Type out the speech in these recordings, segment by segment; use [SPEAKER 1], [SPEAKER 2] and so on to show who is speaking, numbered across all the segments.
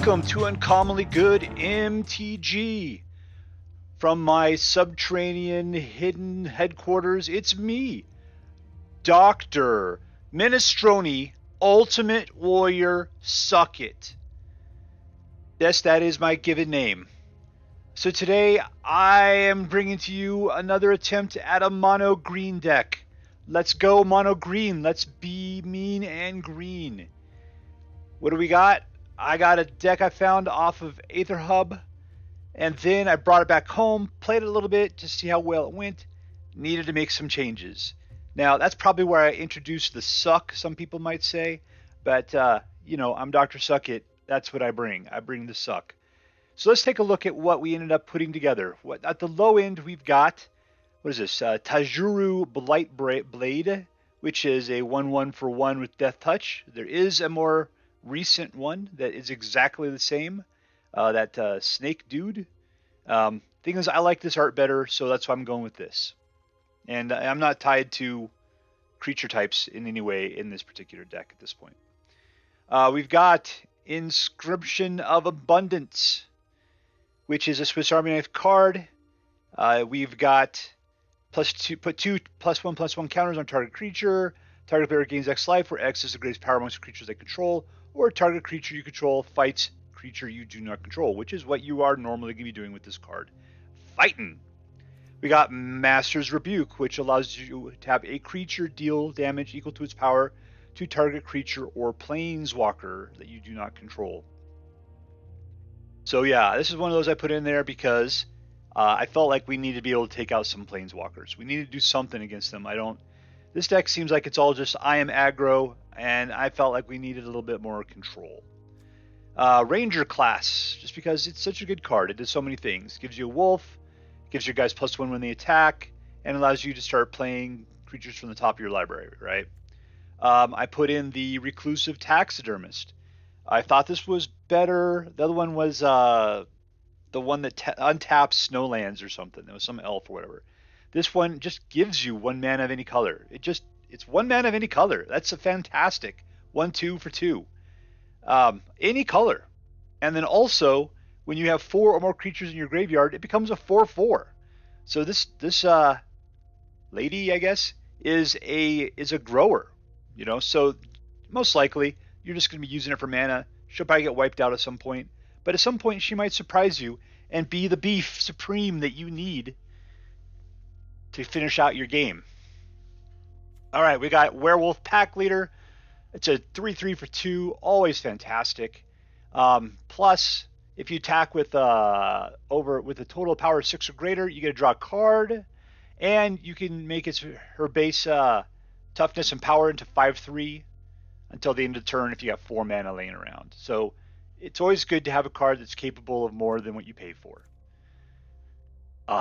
[SPEAKER 1] Welcome to Uncommonly Good MTG. From my subterranean hidden headquarters, it's me, Dr. Minestrone, Ultimate Warrior Suckit. Yes, that is my given name. So today I am bringing to you another attempt at a mono-green deck. Let's go mono-green. Let's be mean and green. What do we got? I got a deck I found off of AetherHub, and then I brought it back home, played it a little bit to see how well it went, needed to make some changes. Now, that's probably where I introduced the suck, some people might say, but, I'm Dr. Suckit. That's what I bring. I bring the suck. So let's take a look at what we ended up putting together. At the low end, we've got, what is this? Tajuru Blightblade, which is a 1/1 for 1 with Death Touch. There is a more recent one that is exactly the same, that snake dude. Thing is, I like this art better, so that's why I'm going with this. And I'm not tied to creature types in any way in this particular deck at this point. We've got Inscription of Abundance, which is a Swiss Army knife card. We've got put two +1/+1 counters on target creature. Target player gains X life, where X is the greatest power amongst creatures they control, or target creature you control fights creature you do not control, which is what you are normally going to be doing with this card. Fighting. We got Master's Rebuke, which allows you to have a creature deal damage equal to its power to target creature or planeswalker that you do not control. So yeah, this is one of those I put in there because I felt like we needed to be able to take out some planeswalkers. We needed to do something against them. This deck seems like it's all just I am aggro, and I felt like we needed a little bit more control. Ranger class, just because it's such a good card. It does so many things. Gives you a wolf, gives your guys +1 when they attack, and allows you to start playing creatures from the top of your library, right? I put in the Reclusive Taxidermist. I thought this was better. The other one was the one that untaps Snowlands or something. It was some elf or whatever. This one just gives you 1 mana of any color. It's 1 mana of any color. That's a fantastic 1/2 for 2. Any color. And then also, when you have 4 or more creatures in your graveyard, it becomes a 4/4. So this lady, I guess, is a grower. So most likely you're just going to be using it for mana. She'll probably get wiped out at some point. But at some point she might surprise you and be the beef supreme that you need to finish out your game. All right, we got Werewolf Pack Leader. It's a 3/3 for 2, always fantastic. Plus, if you attack with a total power of 6 or greater, you get to draw a card, and you can make her base toughness and power into 5/3 until the end of the turn if you got 4 mana laying around. So it's always good to have a card that's capable of more than what you pay for.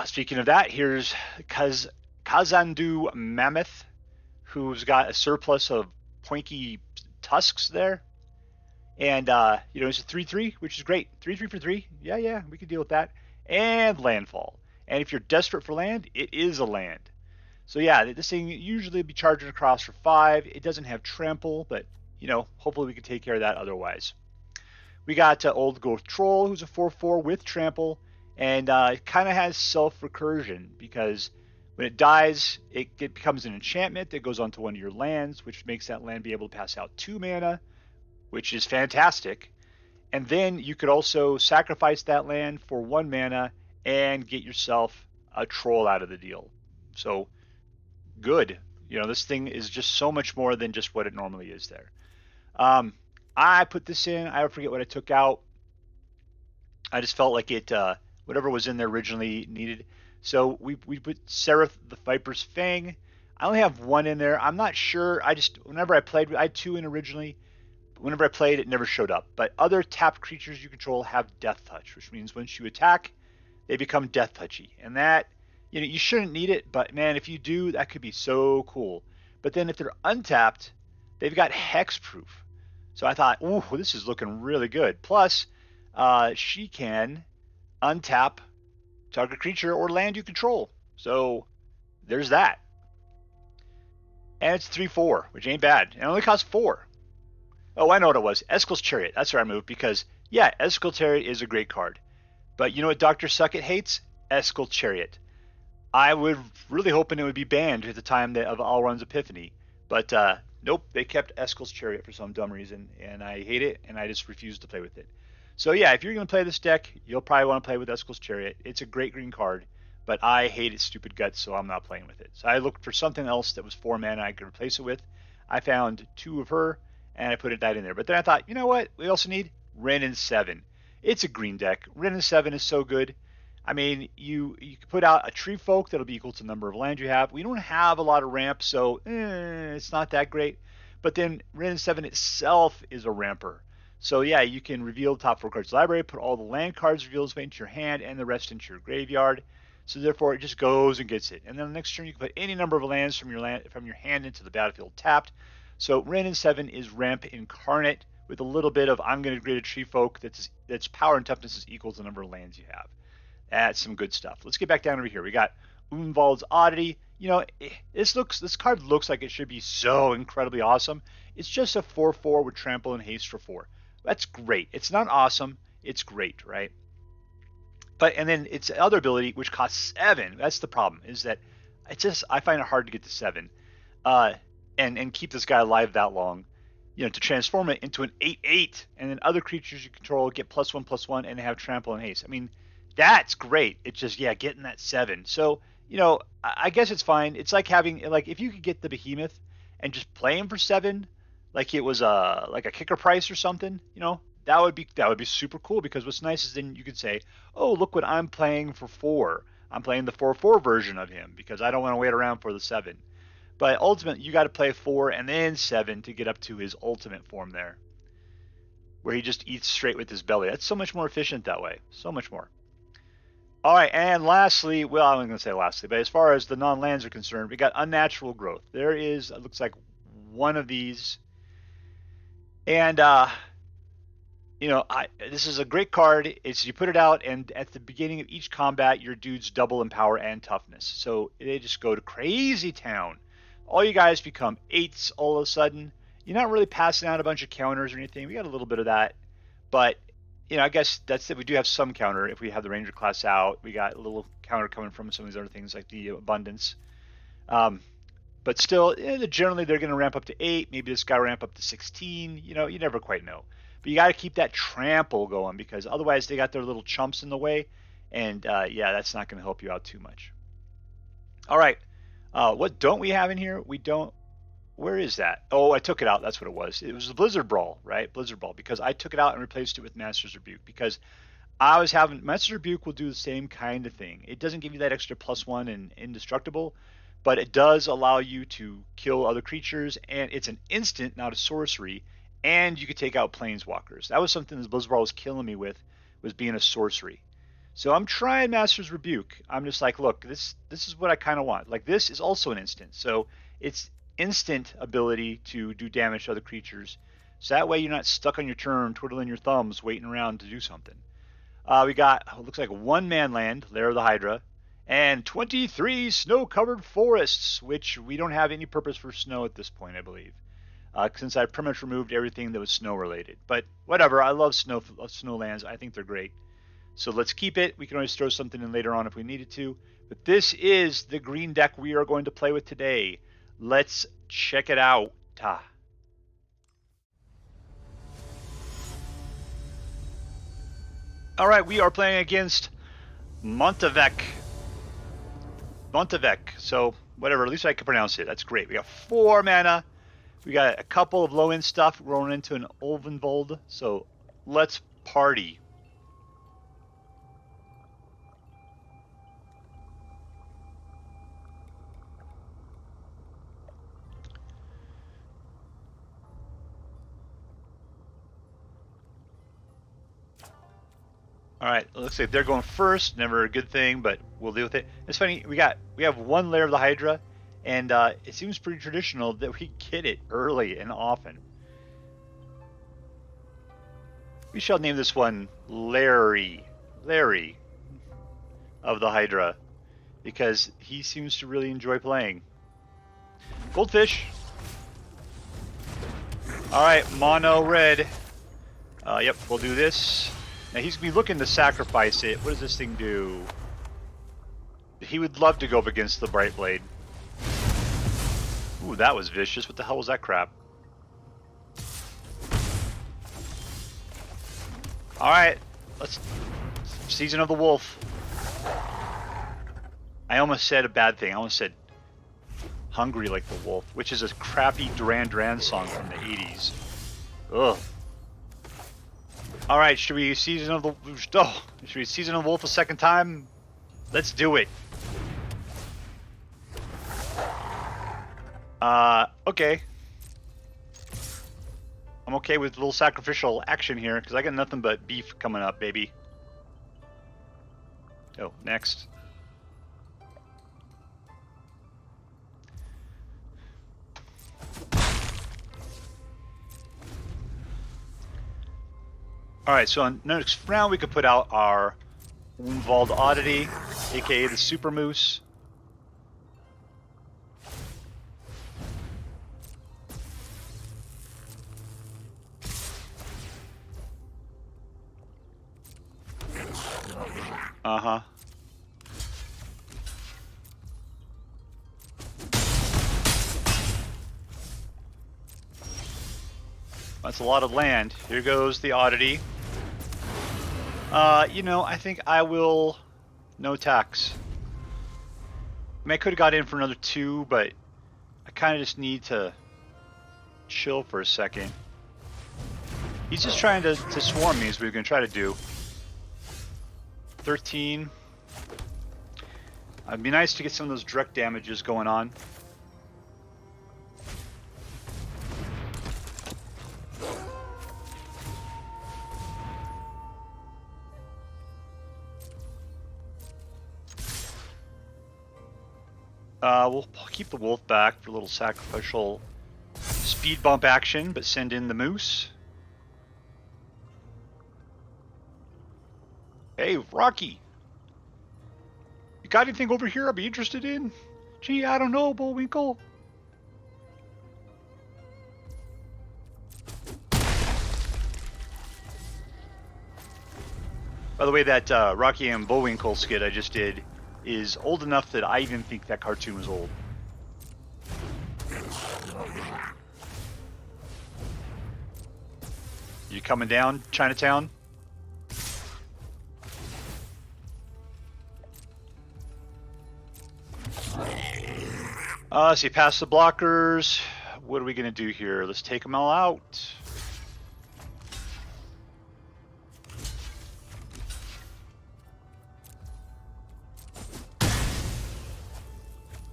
[SPEAKER 1] Speaking of that, here's Kazandu Mammoth, who's got a surplus of pointy tusks there. And, it's a 3/3, which is great. 3/3 for 3. Yeah, we can deal with that. And landfall. And if you're desperate for land, it is a land. So yeah, this thing usually be charging across for 5. It doesn't have trample, but, hopefully we can take care of that otherwise. We got Old Growth Troll, who's a 4/4 with trample. And it kind of has self-recursion because when it dies, it becomes an enchantment that goes onto one of your lands, which makes that land be able to pass out 2 mana, which is fantastic. And then you could also sacrifice that land for 1 mana and get yourself a troll out of the deal. So good. This thing is just so much more than just what it normally is there. I put this in. I forget what I took out. I just felt like it... whatever was in there originally needed. So we put Saryth the Viper's Fang. I only have 1 in there. I'm not sure. Whenever I played, I had 2 in originally. But whenever I played, it never showed up. But other tapped creatures you control have Death Touch, which means once you attack, they become Death Touchy. And that, you shouldn't need it, but man, if you do, that could be so cool. But then if they're untapped, they've got Hexproof. So I thought, ooh, this is looking really good. Plus, she can untap target creature or land you control. So there's that. And it's 3/4, which ain't bad. It only costs 4. Oh, I know what it was. Eskel's Chariot. That's where I moved because Yeah, Eskel Chariot is a great card. But you know what Dr. Suckett hates? Eskel Chariot. I was really hoping it would be banned at the time of Alrund's Epiphany. But nope, they kept Eskel's Chariot for some dumb reason, and I hate it, and I just refuse to play with it. So yeah, if you're going to play this deck, you'll probably want to play with Eskel's Chariot. It's a great green card, but I hate its stupid guts, so I'm not playing with it. So I looked for something else that was 4 mana I could replace it with. I found 2 of her, and I put that in there. But then I thought, you know what? We also need Wrenn and Seven. It's a green deck. Wrenn and Seven is so good. I mean, you can put out a Tree Folk that'll be equal to the number of lands you have. We don't have a lot of ramp, so it's not that great. But then Wrenn and Seven itself is a ramper. So yeah, you can reveal the top 4 cards of the library, put all the land cards reveals into your hand, and the rest into your graveyard. So therefore, it just goes and gets it. And then the next turn, you can put any number of lands from your hand into the battlefield tapped. So Wrenn and Seven is ramp incarnate with a little bit of I'm going to create a Tree Folk that's power and toughness is equal to the number of lands you have. That's some good stuff. Let's get back down over here. We got Ulvenwald's Oddity. You know, this card looks like it should be so incredibly awesome. It's just a 4/4 with trample and haste for 4. That's great. It's not awesome. It's great, right? And then its other ability, which costs 7. That's the problem. Is that I find it hard to get to 7, and keep this guy alive that long. You know, to transform it into an 8/8, and then other creatures you control get +1/+1 and have trample and haste. I mean, that's great. It's just getting that 7. So you know, I guess it's fine. It's like having if you could get the Behemoth and just play him for 7. Like it was a kicker price or something, you know, that would be super cool, because what's nice is then you could say, oh, look what I'm playing for 4. I'm playing the 4/4 version of him because I don't want to wait around for the 7. But ultimately, you got to play 4 and then 7 to get up to his ultimate form there, where he just eats straight with his belly. That's so much more efficient that way. So much more. All right, and lastly, well, I'm not going to say lastly, but as far as the non-lands are concerned, we got Unnatural Growth. There is, it looks like one of these. And, you know, this is a great card. It's you put it out, and at the beginning of each combat, your dudes double in power and toughness. So they just go to crazy town. All you guys become 8s all of a sudden. You're not really passing out a bunch of counters or anything. We got a little bit of that. But, you know, I guess that's it. We do have some counter if we have the Ranger class out. We got a little counter coming from some of these other things like the Abundance. But still, generally they're going to ramp up to 8. Maybe this guy ramp up to 16. You know, you never quite know. But you got to keep that trample going, because otherwise they got their little chumps in the way. And, yeah, that's not going to help you out too much. All right. What don't we have in here? We don't. Where is that? Oh, I took it out. That's what it was. It was the Blizzard Brawl, right? Blizzard Brawl, because I took it out and replaced it with Master's Rebuke, because I was having Master's Rebuke will do the same kind of thing. It doesn't give you that extra +1 and indestructible, but it does allow you to kill other creatures, and it's an instant, not a sorcery, and you could take out planeswalkers. That was something that Blizzard Brawl was killing me with, was being a sorcery. So I'm trying Master's Rebuke. I'm just like, look, this is what I kind of want. Like, this is also an instant, so it's instant ability to do damage to other creatures. So that way you're not stuck on your turn, twiddling your thumbs, waiting around to do something. We got, looks like 1-man land, Lair of the Hydra, and 23 snow-covered forests, which we don't have any purpose for snow at this point, I believe, since I pretty much removed everything that was snow-related. But whatever, I love snow lands. I think they're great. So let's keep it. We can always throw something in later on if we needed to. But this is the green deck we are going to play with today. Let's check it out. All right, we are playing against Monteveck. So whatever, at least I can pronounce it. That's great. We got 4 mana. We got a couple of low-end stuff rolling into an Ulvenwald. So let's party. All right, looks like they're going first. Never a good thing, but we'll deal with it. It's funny, we have 1 Lair of the Hydra, and it seems pretty traditional that we get it early and often. We shall name this one Larry of the Hydra, because he seems to really enjoy playing. Goldfish. All right, mono red. Yep, we'll do this. Now he's gonna be looking to sacrifice it. What does this thing do? He would love to go up against the Blightblade. Ooh, that was vicious. What the hell was that crap? Alright, let's... Season of the Wolf. I almost said a bad thing. I almost said Hungry Like the Wolf, which is a crappy Duran Duran song from the 80s. Ugh. Alright, should we Season of the... Oh, should we Season of the Wolf a second time? Let's do it. Okay. I'm okay with a little sacrificial action here, because I got nothing but beef coming up, baby. Oh, next. Alright, so on next round we could put out our Ulvenwald Oddity, aka the Super Moose. Uh-huh. That's a lot of land. Here goes the Oddity. You know, I think I will... No tax. I mean, I could have got in for another 2, but I kind of just need to chill for a second. He's just trying to swarm me, is what we're going to try to do. 13. It'd be nice to get some of those direct damages going on. We'll keep the wolf back for a little sacrificial speed bump action, but send in the moose. Hey, Rocky. You got anything over here I'd be interested in? Gee, I don't know, Bullwinkle. By the way, that Rocky and Bullwinkle skit I just did is old enough that I even think that cartoon was old. You coming down, Chinatown? So you pass the blockers. What are we going to do here? Let's take them all out.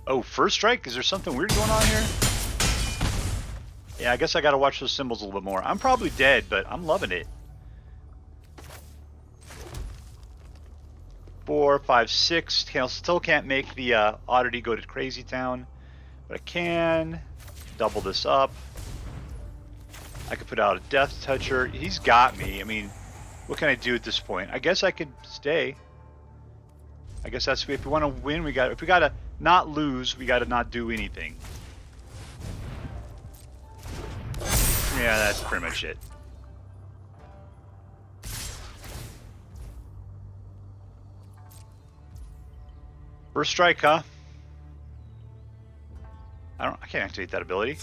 [SPEAKER 1] Oh, first strike? Is there something weird going on here? Yeah, I guess I got to watch those symbols a little bit more. I'm probably dead, but I'm loving it. 4, 5, 6. Still can't make the Oddity go to Crazy Town. But I can double this up. I could put out a Death Toucher. He's got me. I mean, what can I do at this point? I guess I could stay. I guess that's if we want to win. If we gotta not lose, we gotta not do anything. Yeah, that's pretty much it. First strike, huh? I can't activate that ability.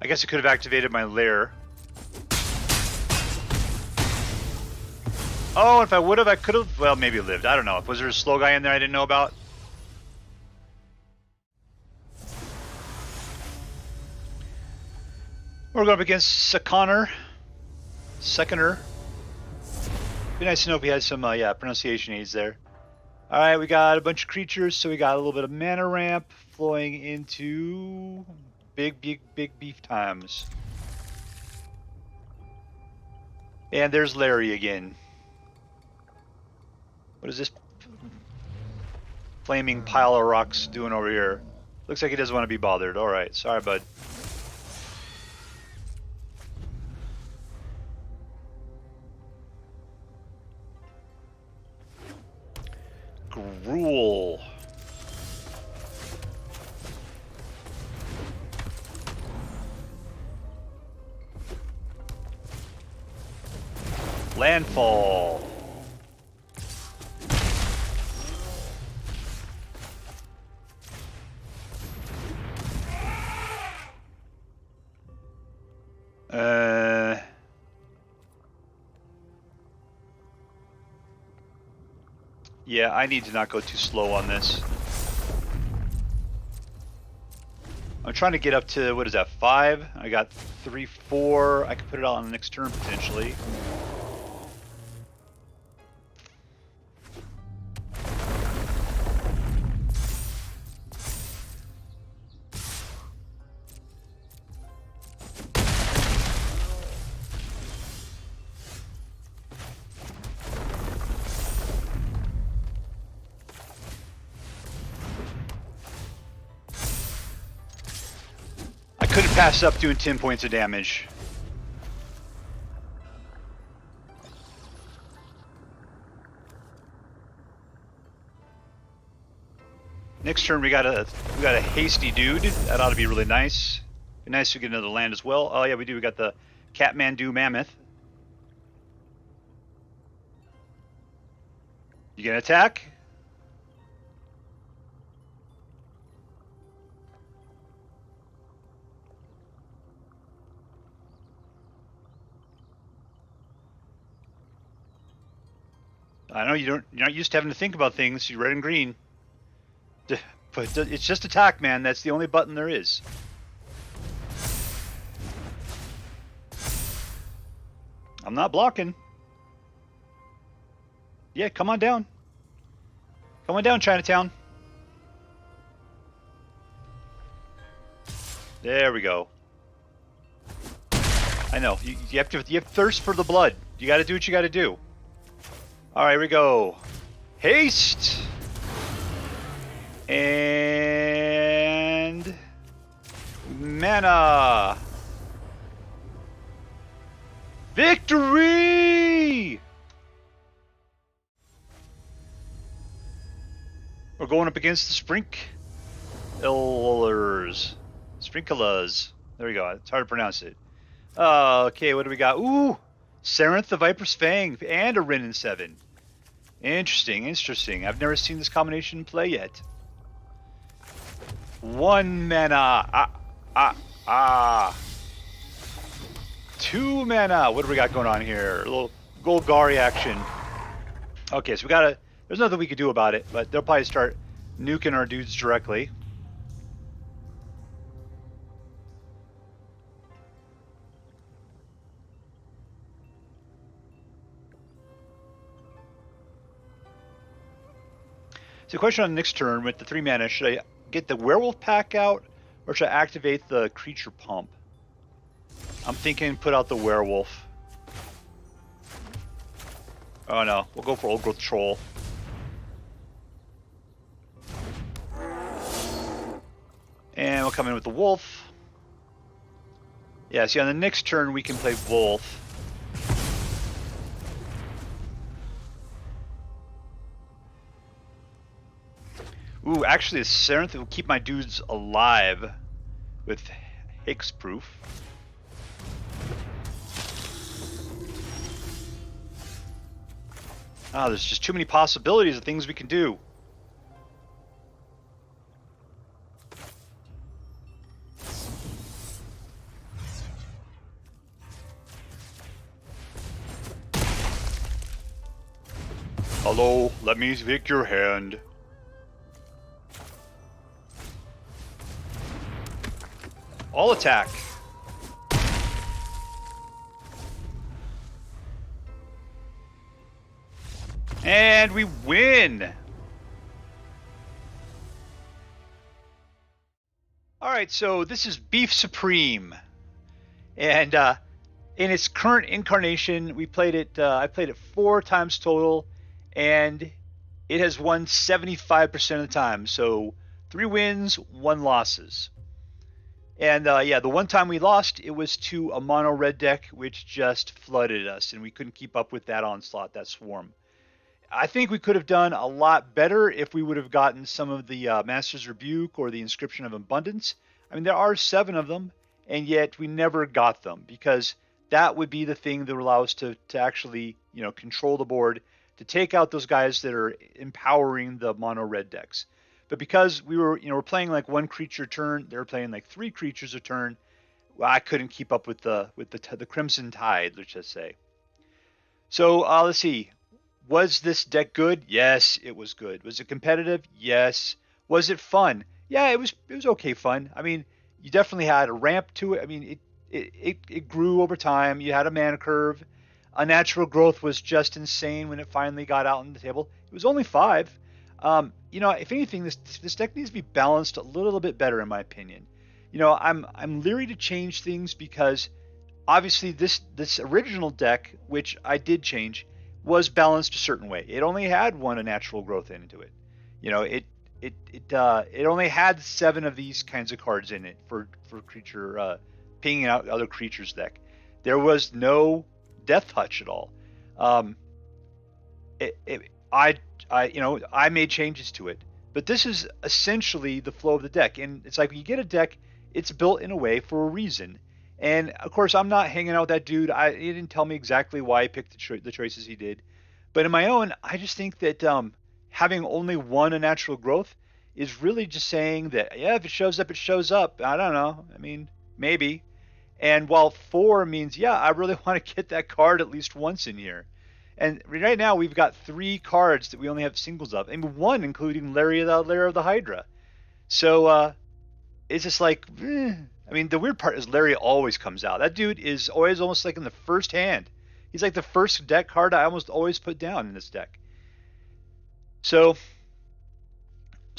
[SPEAKER 1] I guess I could have activated my Lair. Oh, if I would have, I could have, well, maybe lived. I don't know. Was there a slow guy in there I didn't know about? We're going up against seconnor. Be nice to know if he has some, pronunciation aids there. Alright, we got a bunch of creatures, so we got a little bit of mana ramp flowing into big beef times. And there's Larry again. What is this flaming pile of rocks doing over here? Looks like he doesn't want to be bothered. Alright, sorry, bud. Gruul. Landfall. Yeah, I need to not go too slow on this. I'm trying to get up to, what is that, 5? I got 3, 4. I could put it on the next turn potentially. Couldn't pass up doing 10 points of damage. Next turn we got a hasty dude. That ought to be really nice. Be nice to get another land as well. Oh yeah, we do. We got the Kazandu Mammoth. You gonna attack? I know you're not used to having to think about things. You're red and green. But it's just attack, man. That's the only button there is. I'm not blocking. Yeah, come on down. Come on down, Chinatown. There we go. I know. You have thirst for the blood. You got to do what you got to do. All right, here we go. Haste. And mana. Victory! We're going up against the Sprinkilz. There we go. It's hard to pronounce it. Okay, what do we got? Ooh, Saryth the Viper's Fang and a Wrenn and Seven. Interesting. I've never seen this combination in play yet. 1 mana. 2 mana. What do we got going on here? A little Golgari action. Okay, so there's nothing we can do about it, but they'll probably start nuking our dudes directly. So the question on the next turn with the 3 mana, should I get the Werewolf pack out or should I activate the creature pump? I'm thinking put out the Werewolf. Oh no, we'll go for Old Growth Troll. And we'll come in with the Wolf. Yeah, see on the next turn we can play Wolf. Ooh, actually, the Saryth will keep my dudes alive with Hexproof. Ah, there's just too many possibilities of things we can do. Hello, let me pick your hand. All attack. And we win. All right, so this is Beef Supreme. And in its current incarnation, we played it, I played it 4 times total, and it has won 75% of the time. So 3 wins, 1 losses. And yeah, the one time we lost, it was to a mono red deck, which just flooded us, and we couldn't keep up with that onslaught, that swarm. I think we could have done a lot better if we would have gotten some of the Master's Rebuke or the Inscription of Abundance. I mean, there are 7 of them, and yet we never got them because that would be the thing that would allow us to actually, control the board, to take out those guys that are empowering the mono red decks. But because we're playing like 1 creature a turn, they were playing like 3 creatures a turn. Well, I couldn't keep up with the Crimson Tide, let's just say. So let's see. Was this deck good? Yes, it was good. Was it competitive? Yes. Was it fun? Yeah, it was okay fun. I mean, you definitely had a ramp to it. I mean, it grew over time. You had a mana curve. Unnatural Growth was just insane when it finally got out on the table. It was only 5. If anything, this deck needs to be balanced a little bit better, in my opinion. I'm leery to change things because obviously this original deck, which I did change, was balanced a certain way. It only had 1 Unnatural Growth into it. It only had 7 of these kinds of cards in it for creature pinging out other creatures deck. There was no Death Touch at all. I made changes to it, but this is essentially the flow of the deck. And it's like when you get a deck, it's built in a way for a reason. And of course, I'm not hanging out with that dude. He didn't tell me exactly why he picked the choices he did. But in my own, I just think that having only 1 Unnatural Growth is really just saying that, yeah, if it shows up, it shows up. I don't know. I mean, maybe. And while 4 means, yeah, I really want to get that card at least once in here. And right now, we've got 3 cards that we only have singles of, and 1 including Lair of the Hydra. So it's just like, I mean, the weird part is Larry always comes out. That dude is always almost like in the first hand. He's like the first deck card I almost always put down in this deck. So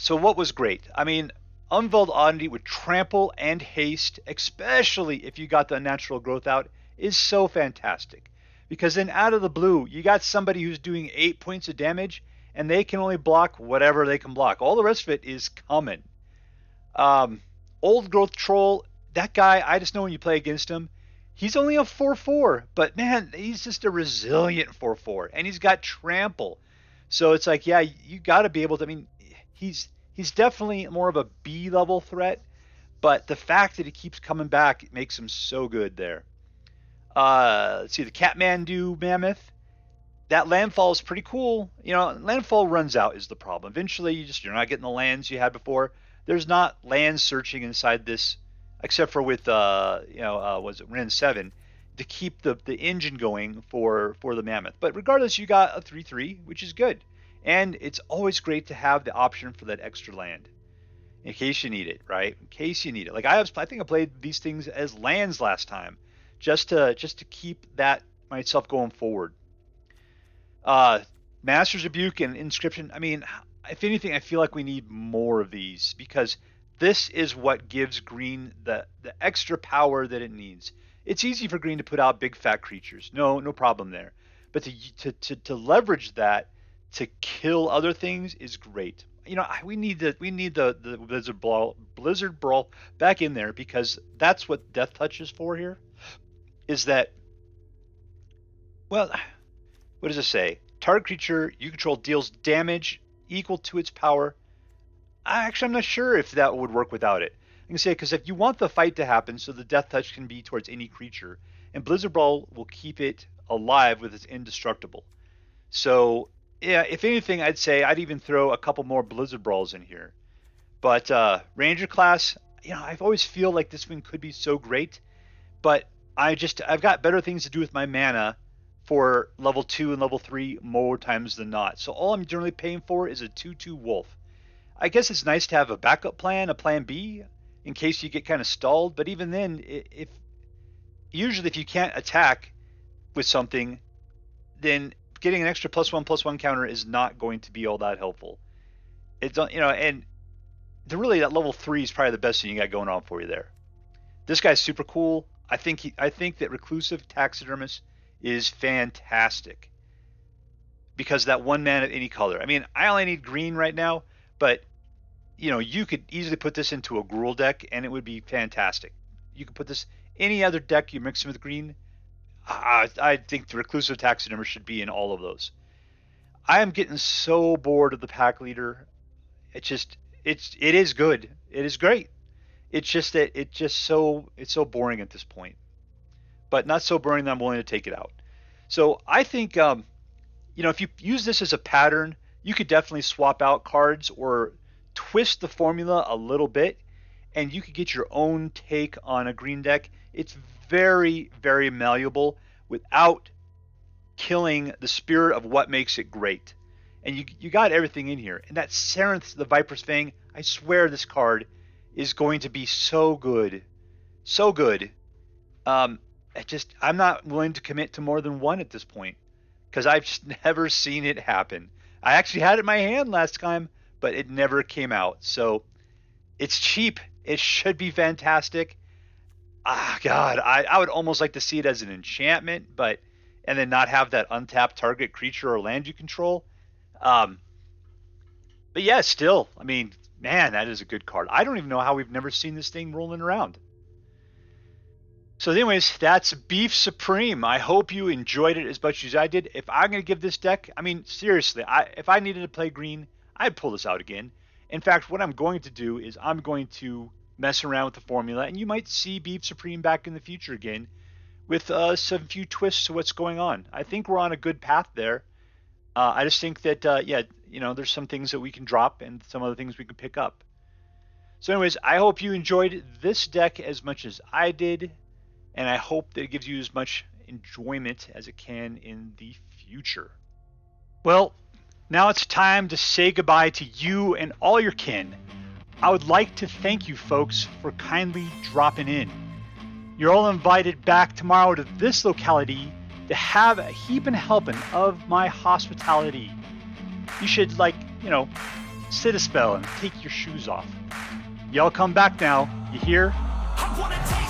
[SPEAKER 1] what was great? I mean, Ulvenwald Oddity with trample and haste, especially if you got the Unnatural Growth out, is so fantastic. Because then out of the blue, you got somebody who's doing 8 points of damage, and they can only block whatever they can block. All the rest of it is coming. Old Growth Troll, that guy, I just know when you play against him, he's only a 4/4, but man, he's just a resilient 4/4, and he's got trample. So it's like, yeah, you got to be able to, I mean, he's definitely more of a B-level threat, but the fact that he keeps coming back makes him so good there. Let's see, the Kazandu Mammoth, that landfall is pretty cool. Landfall runs out is the problem. Eventually, you're not getting the lands you had before. There's not land searching inside this, except for with was it Wrenn and Seven, to keep the engine going for the Mammoth. But regardless, you got a 3/3, which is good, and it's always great to have the option for that extra land in case you need it, right? In case you need it. Like I think I played these things as lands last time, just to keep that myself going forward. Master's Rebuke and Inscription. I mean, if anything, I feel like we need more of these because this is what gives green the extra power that it needs. It's easy for green to put out big fat creatures, no problem there. But to leverage that to kill other things is great. We need the Blizzard Brawl back in there because that's what Death Touch is for here. Is that, well, what does it say? Target creature you control deals damage equal to its power. I'm not sure if that would work without it. I can say because if you want the fight to happen so the Death Touch can be towards any creature, and Blizzard Brawl will keep it alive with its indestructible. So yeah, if anything, I'd say I'd even throw a couple more Blizzard Brawls in here. But Ranger class, I always feel like this one could be so great, but I've got better things to do with my mana for level 2 and level 3 more times than not. So all I'm generally paying for is a 2/2 Wolf. I guess it's nice to have a backup plan, a plan B, in case you get kind of stalled. But even then, if you can't attack with something, then getting an extra +1/+1 counter is not going to be all that helpful. And that level 3 is probably the best thing you got going on for you there. This guy's super cool. I think that Reclusive Taxidermist is fantastic because that 1 mana of any color. I mean, I only need green right now, but you could easily put this into a Gruul deck and it would be fantastic. You could put this any other deck you mix with green. I think the Reclusive Taxidermist should be in all of those. I am getting so bored of the pack leader. It is good. It is great. It's just that it's so boring at this point. But not so boring that I'm willing to take it out. So I think if you use this as a pattern, you could definitely swap out cards or twist the formula a little bit, and you could get your own take on a green deck. It's very, very malleable without killing the spirit of what makes it great. And you got everything in here. And that Saryth, the Viper's Fang, I swear this card is going to be so good. So good. I'm not willing to commit to more than one at this point, because I've just never seen it happen. I actually had it in my hand last time, but it never came out. So it's cheap. It should be fantastic. God, I would almost like to see it as an enchantment, and then not have that untapped target creature or land you control. But yeah, still, I mean, man, that is a good card. I don't even know how we've never seen this thing rolling around. So anyways, that's Beef Supreme. I hope you enjoyed it as much as I did. If I'm going to give this deck, I mean, seriously, if I needed to play green, I'd pull this out again. In fact, what I'm going to do is I'm going to mess around with the formula, and you might see Beef Supreme back in the future again with some few twists to what's going on. I think we're on a good path there. I just think that, there's some things that we can drop and some other things we can pick up. So anyways, I hope you enjoyed this deck as much as I did, and I hope that it gives you as much enjoyment as it can in the future. Well, now it's time to say goodbye to you and all your kin. I would like to thank you folks for kindly dropping in. You're all invited back tomorrow to this locality to have a heaping helping of my hospitality. You should, sit a spell and take your shoes off. Y'all come back now, you hear? I wanna take